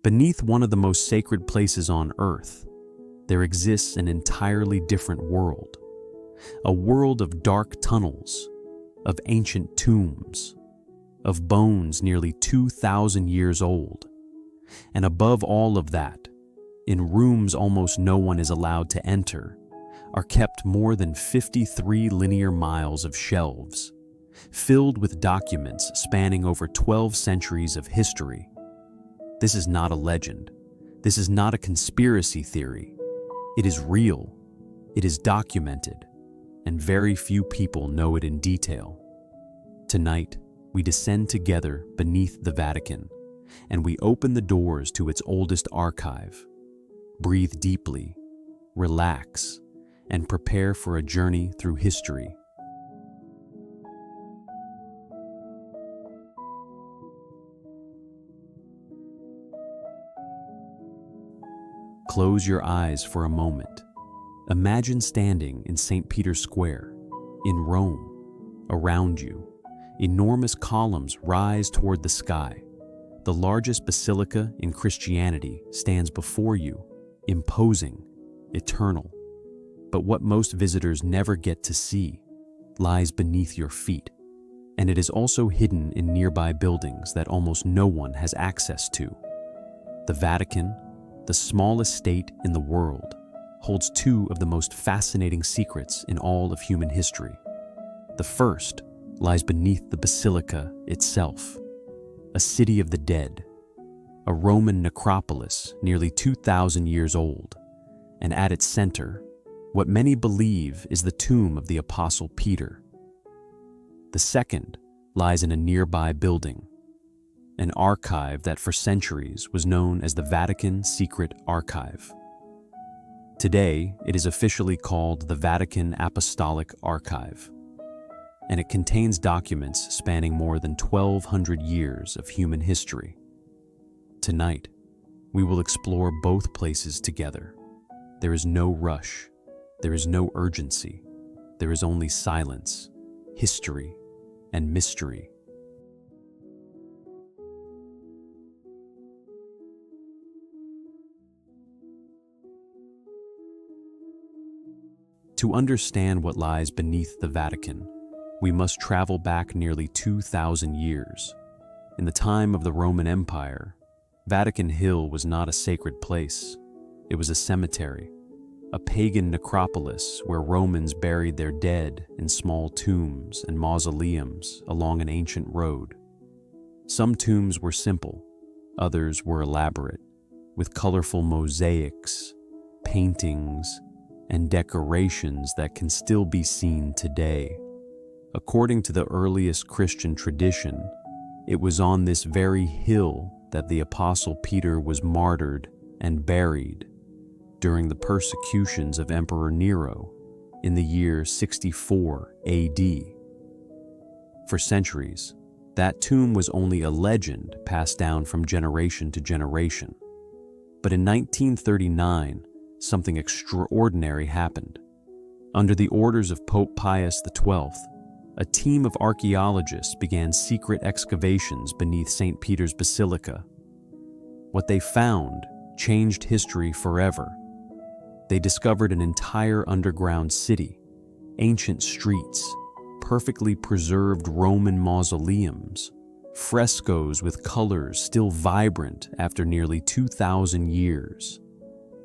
Beneath one of the most sacred places on Earth, there exists an entirely different world. A world of dark tunnels, of ancient tombs, of bones nearly 2,000 years old. And above all of that, in rooms almost no one is allowed to enter, are kept more than 53 linear miles of shelves, filled with documents spanning over 12 centuries of history. This is not a legend. This is not a conspiracy theory. It is real. It is documented, and very few people know it in detail. Tonight, we descend together beneath the Vatican, and we open the doors to its oldest archive. Breathe deeply, relax, and prepare for a journey through history. Close your eyes for a moment. Imagine standing in St. Peter's Square, in Rome. Around you, enormous columns rise toward the sky. The largest basilica in Christianity stands before you, imposing, eternal. But what most visitors never get to see lies beneath your feet, and it is also hidden in nearby buildings that almost no one has access to. The Vatican, the smallest state in the world, holds two of the most fascinating secrets in all of human history. The first lies beneath the basilica itself, a city of the dead, a Roman necropolis nearly 2,000 years old, and at its center, what many believe is the tomb of the Apostle Peter. The second lies in a nearby building, an archive that for centuries was known as the Vatican Secret Archive. Today, it is officially called the Vatican Apostolic Archive, and it contains documents spanning more than 1,200 years of human history. Tonight, we will explore both places together. There is no rush. There is no urgency. There is only silence, history, and mystery. To understand what lies beneath the Vatican, we must travel back nearly 2,000 years. In the time of the Roman Empire, Vatican Hill was not a sacred place. It was a cemetery, a pagan necropolis where Romans buried their dead in small tombs and mausoleums along an ancient road. Some tombs were simple, others were elaborate, with colorful mosaics, paintings, and decorations that can still be seen today. According to the earliest Christian tradition, it was on this very hill that the Apostle Peter was martyred and buried during the persecutions of Emperor Nero in the year 64 AD. For centuries, that tomb was only a legend passed down from generation to generation. But in 1939, something extraordinary happened. Under the orders of Pope Pius XII, a team of archaeologists began secret excavations beneath St. Peter's Basilica. What they found changed history forever. They discovered an entire underground city, ancient streets, perfectly preserved Roman mausoleums, frescoes with colors still vibrant after nearly 2,000 years.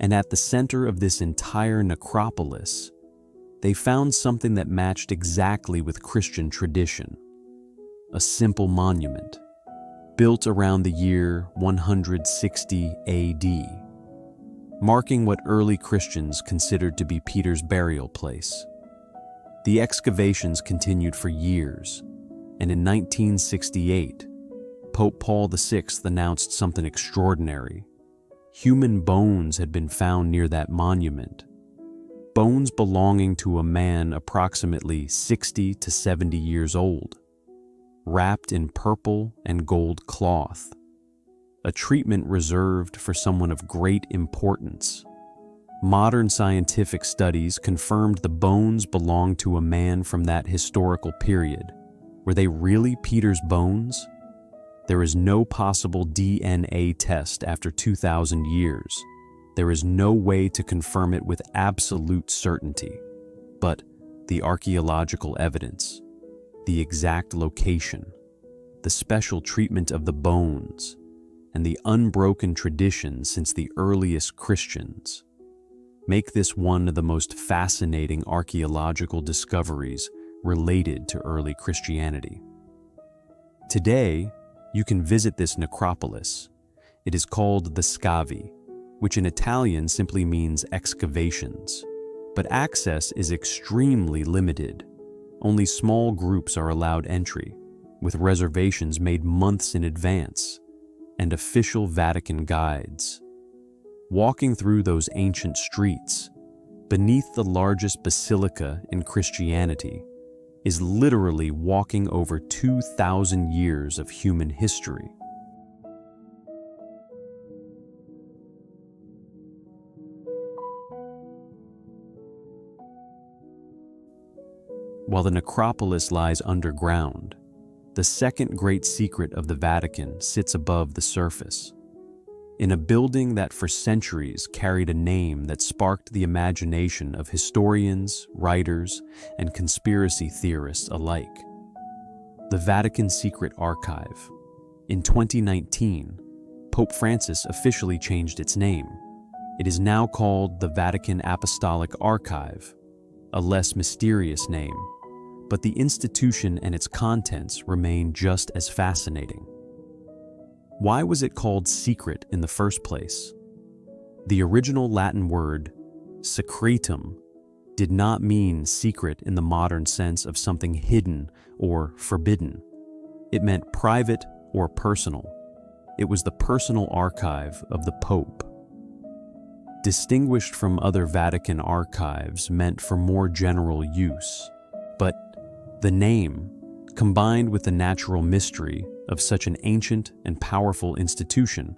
And at the center of this entire necropolis, they found something that matched exactly with Christian tradition: a simple monument, built around the year 160 AD, marking what early Christians considered to be Peter's burial place. The excavations continued for years, and in 1968, Pope Paul VI announced something extraordinary. Human bones had been found near that monument, bones belonging to a man approximately 60 to 70 years old, wrapped in purple and gold cloth, a treatment reserved for someone of great importance. Modern scientific studies confirmed the bones belonged to a man from that historical period. Were they really Peter's bones? There is no possible DNA test after 2,000 years. There is no way to confirm it with absolute certainty. But the archaeological evidence, the exact location, the special treatment of the bones, and the unbroken tradition since the earliest Christians make this one of the most fascinating archaeological discoveries related to early Christianity. Today, you can visit this necropolis. It is called the Scavi, which in Italian simply means excavations, but access is extremely limited. Only small groups are allowed entry, with reservations made months in advance, and official Vatican guides. Walking through those ancient streets, beneath the largest basilica in Christianity, is literally walking over 2,000 years of human history. While the necropolis lies underground, the second great secret of the Vatican sits above the surface, in a building that for centuries carried a name that sparked the imagination of historians, writers, and conspiracy theorists alike. The Vatican Secret Archive. In 2019, Pope Francis officially changed its name. It is now called the Vatican Apostolic Archive, a less mysterious name, but the institution and its contents remain just as fascinating. Why was it called secret in the first place? The original Latin word, secretum, did not mean secret in the modern sense of something hidden or forbidden. It meant private or personal. It was the personal archive of the Pope. Distinguished from other Vatican archives meant for more general use, but the name, combined with the natural mystery of such an ancient and powerful institution,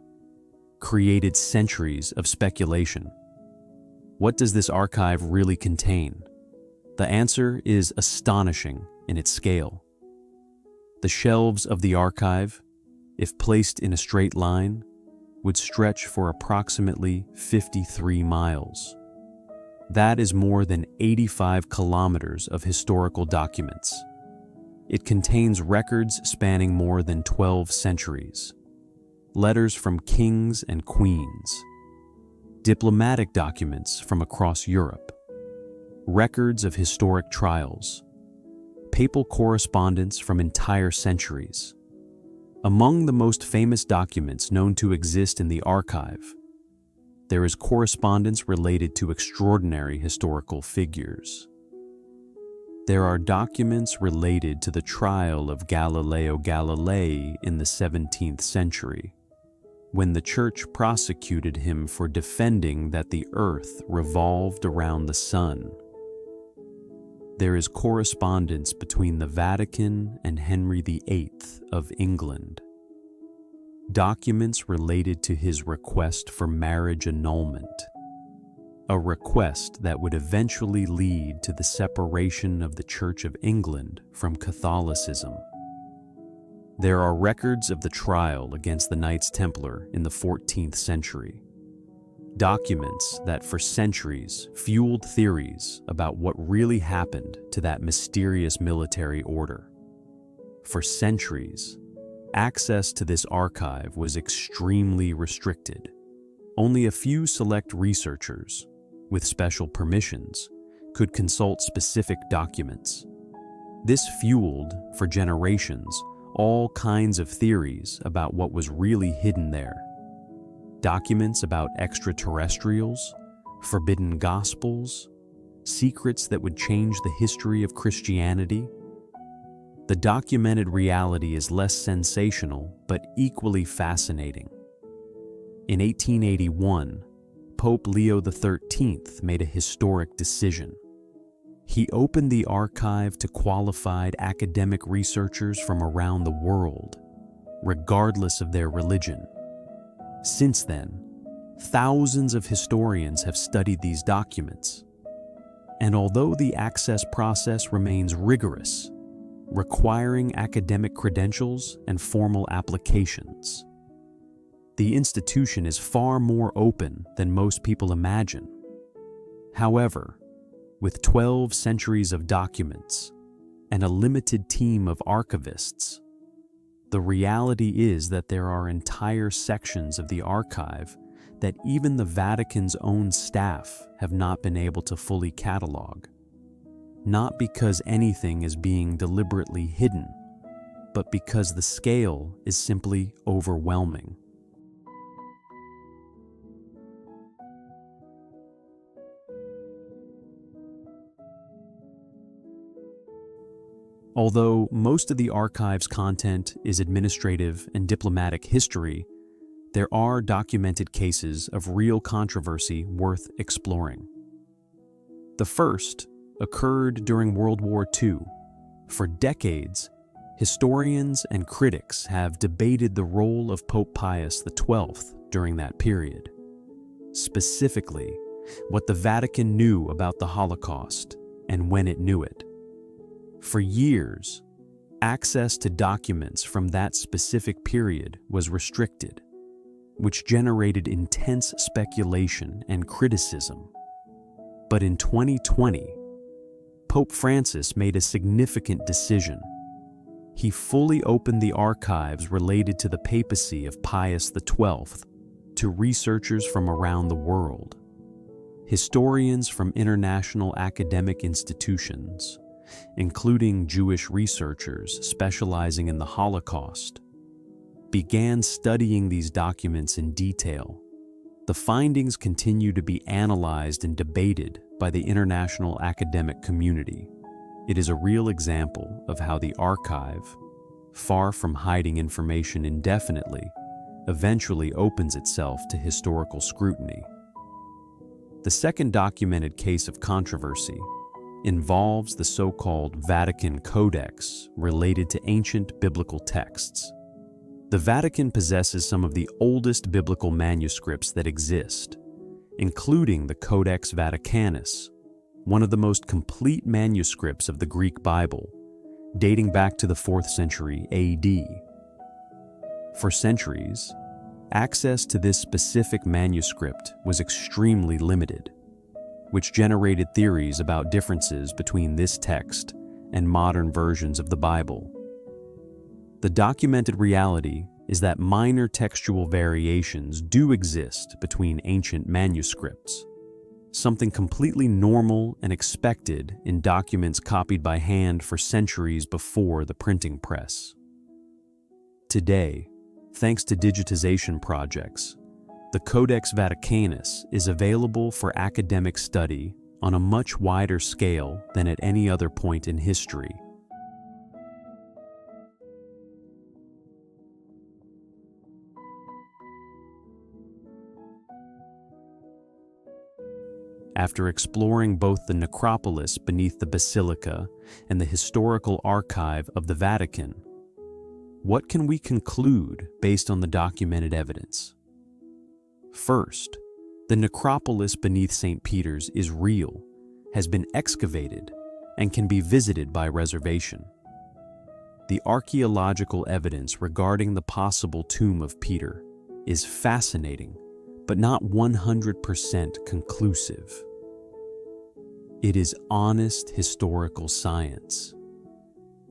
created centuries of speculation. What does this archive really contain? The answer is astonishing in its scale. The shelves of the archive, if placed in a straight line, would stretch for approximately 53 miles. That is more than 85 kilometers of historical documents. It contains records spanning more than 12 centuries, letters from kings and queens, diplomatic documents from across Europe, records of historic trials, papal correspondence from entire centuries. Among the most famous documents known to exist in the archive, there is correspondence related to extraordinary historical figures. There are documents related to the trial of Galileo Galilei in the 17th century, when the Church prosecuted him for defending that the earth revolved around the sun. There is correspondence between the Vatican and Henry VIII of England. Documents related to his request for marriage annulment, a request that would eventually lead to the separation of the Church of England from Catholicism. There are records of the trial against the Knights Templar in the 14th century, documents that for centuries fueled theories about what really happened to that mysterious military order. For centuries, access to this archive was extremely restricted. Only a few select researchers, with special permissions, could consult specific documents. This fueled, for generations, all kinds of theories about what was really hidden there. Documents about extraterrestrials, forbidden gospels, secrets that would change the history of Christianity. The documented reality is less sensational, but equally fascinating. In 1881, Pope Leo XIII made a historic decision. He opened the archive to qualified academic researchers from around the world, regardless of their religion. Since then, thousands of historians have studied these documents. And although the access process remains rigorous, requiring academic credentials and formal applications. The institution is far more open than most people imagine. However, with 12 centuries of documents and a limited team of archivists, the reality is that there are entire sections of the archive that even the Vatican's own staff have not been able to fully catalog. Not because anything is being deliberately hidden, but because the scale is simply overwhelming. Although most of the archive's content is administrative and diplomatic history, there are documented cases of real controversy worth exploring. The first occurred during World War II. For decades, historians and critics have debated the role of Pope Pius XII during that period. Specifically, what the Vatican knew about the Holocaust and when it knew it. For years, access to documents from that specific period was restricted, which generated intense speculation and criticism. But in 2020, Pope Francis made a significant decision. He fully opened the archives related to the papacy of Pius XII to researchers from around the world. Historians from international academic institutions, including Jewish researchers specializing in the Holocaust, began studying these documents in detail. The findings continue to be analyzed and debated by the international academic community. It is a real example of how the archive, far from hiding information indefinitely, eventually opens itself to historical scrutiny. The second documented case of controversy involves the so-called Vatican Codex related to ancient biblical texts. The Vatican possesses some of the oldest biblical manuscripts that exist, including the Codex Vaticanus, one of the most complete manuscripts of the Greek Bible, dating back to the 4th century AD. For centuries, access to this specific manuscript was extremely limited, which generated theories about differences between this text and modern versions of the Bible. The documented reality is that minor textual variations do exist between ancient manuscripts, something completely normal and expected in documents copied by hand for centuries before the printing press. Today, thanks to digitization projects, the Codex Vaticanus is available for academic study on a much wider scale than at any other point in history. After exploring both the necropolis beneath the basilica and the historical archive of the Vatican, what can we conclude based on the documented evidence? First, the necropolis beneath St. Peter's is real, has been excavated, and can be visited by reservation. The archaeological evidence regarding the possible tomb of Peter is fascinating, but not 100% conclusive. It is honest historical science,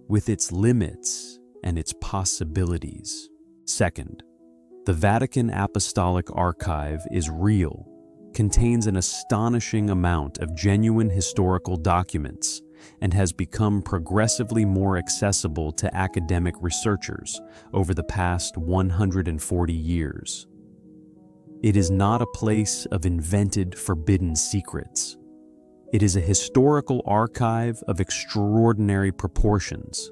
with its limits and its possibilities. Second, the Vatican Apostolic Archive is real, contains an astonishing amount of genuine historical documents, and has become progressively more accessible to academic researchers over the past 140 years. It is not a place of invented, forbidden secrets. It is a historical archive of extraordinary proportions,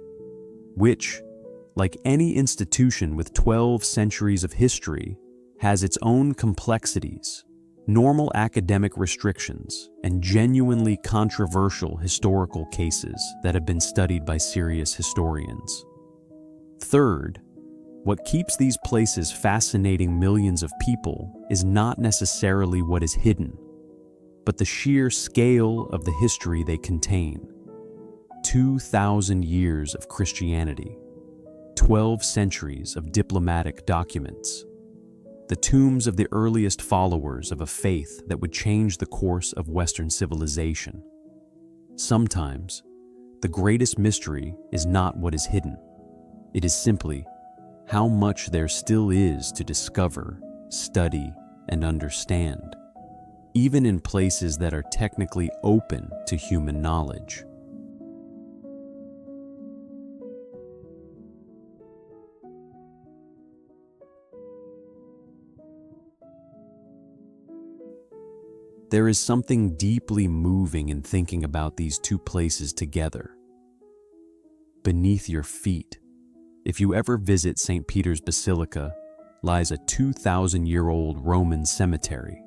which, like any institution with 12 centuries of history, has its own complexities, normal academic restrictions, and genuinely controversial historical cases that have been studied by serious historians. Third, what keeps these places fascinating millions of people is not necessarily what is hidden, but the sheer scale of the history they contain. 2,000 years of Christianity, 12 centuries of diplomatic documents, the tombs of the earliest followers of a faith that would change the course of Western civilization. Sometimes, the greatest mystery is not what is hidden. It is simply how much there still is to discover, study, and understand, even in places that are technically open to human knowledge. There is something deeply moving in thinking about these two places together. Beneath your feet, if you ever visit St. Peter's Basilica, lies a 2,000-year-old Roman cemetery.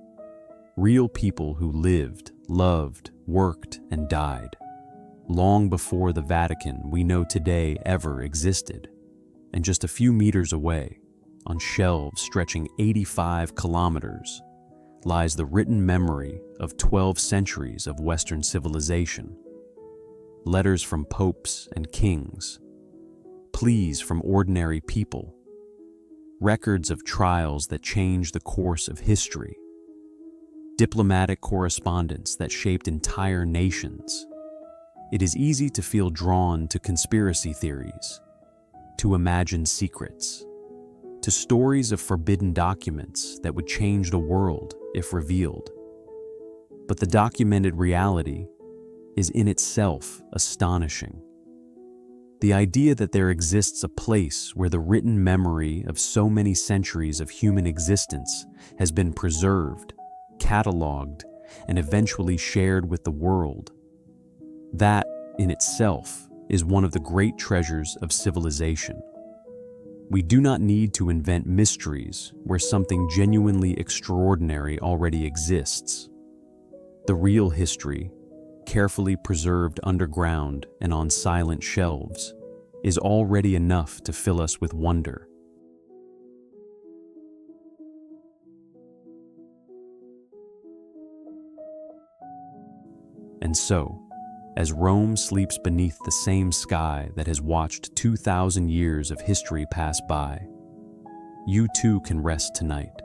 Real people who lived, loved, worked, and died, long before the Vatican we know today ever existed. And just a few meters away, on shelves stretching 85 kilometers, lies the written memory of 12 centuries of Western civilization. Letters from popes and kings, pleas from ordinary people, records of trials that changed the course of history, diplomatic correspondence that shaped entire nations. It is easy to feel drawn to conspiracy theories, to imagined secrets, to stories of forbidden documents that would change the world if revealed. But the documented reality is in itself astonishing. The idea that there exists a place where the written memory of so many centuries of human existence has been preserved, catalogued, and eventually shared with the world, that in itself is one of the great treasures of civilization. We do not need to invent mysteries where something genuinely extraordinary already exists. The real history, carefully preserved underground and on silent shelves, is already enough to fill us with wonder. And so, as Rome sleeps beneath the same sky that has watched 2,000 years of history pass by, you too can rest tonight.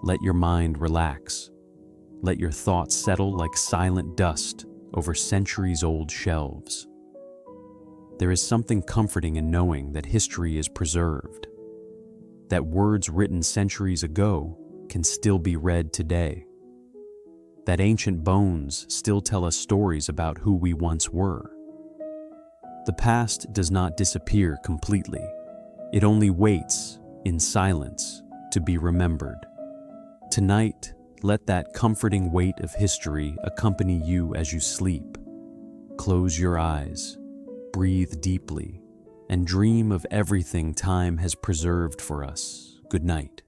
Let your mind relax. Let your thoughts settle like silent dust over centuries-old shelves. There is something comforting in knowing that history is preserved, that words written centuries ago can still be read today, that ancient bones still tell us stories about who we once were. The past does not disappear completely. It only waits, in silence, to be remembered. Tonight, let that comforting weight of history accompany you as you sleep. Close your eyes, breathe deeply, and dream of everything time has preserved for us. Good night.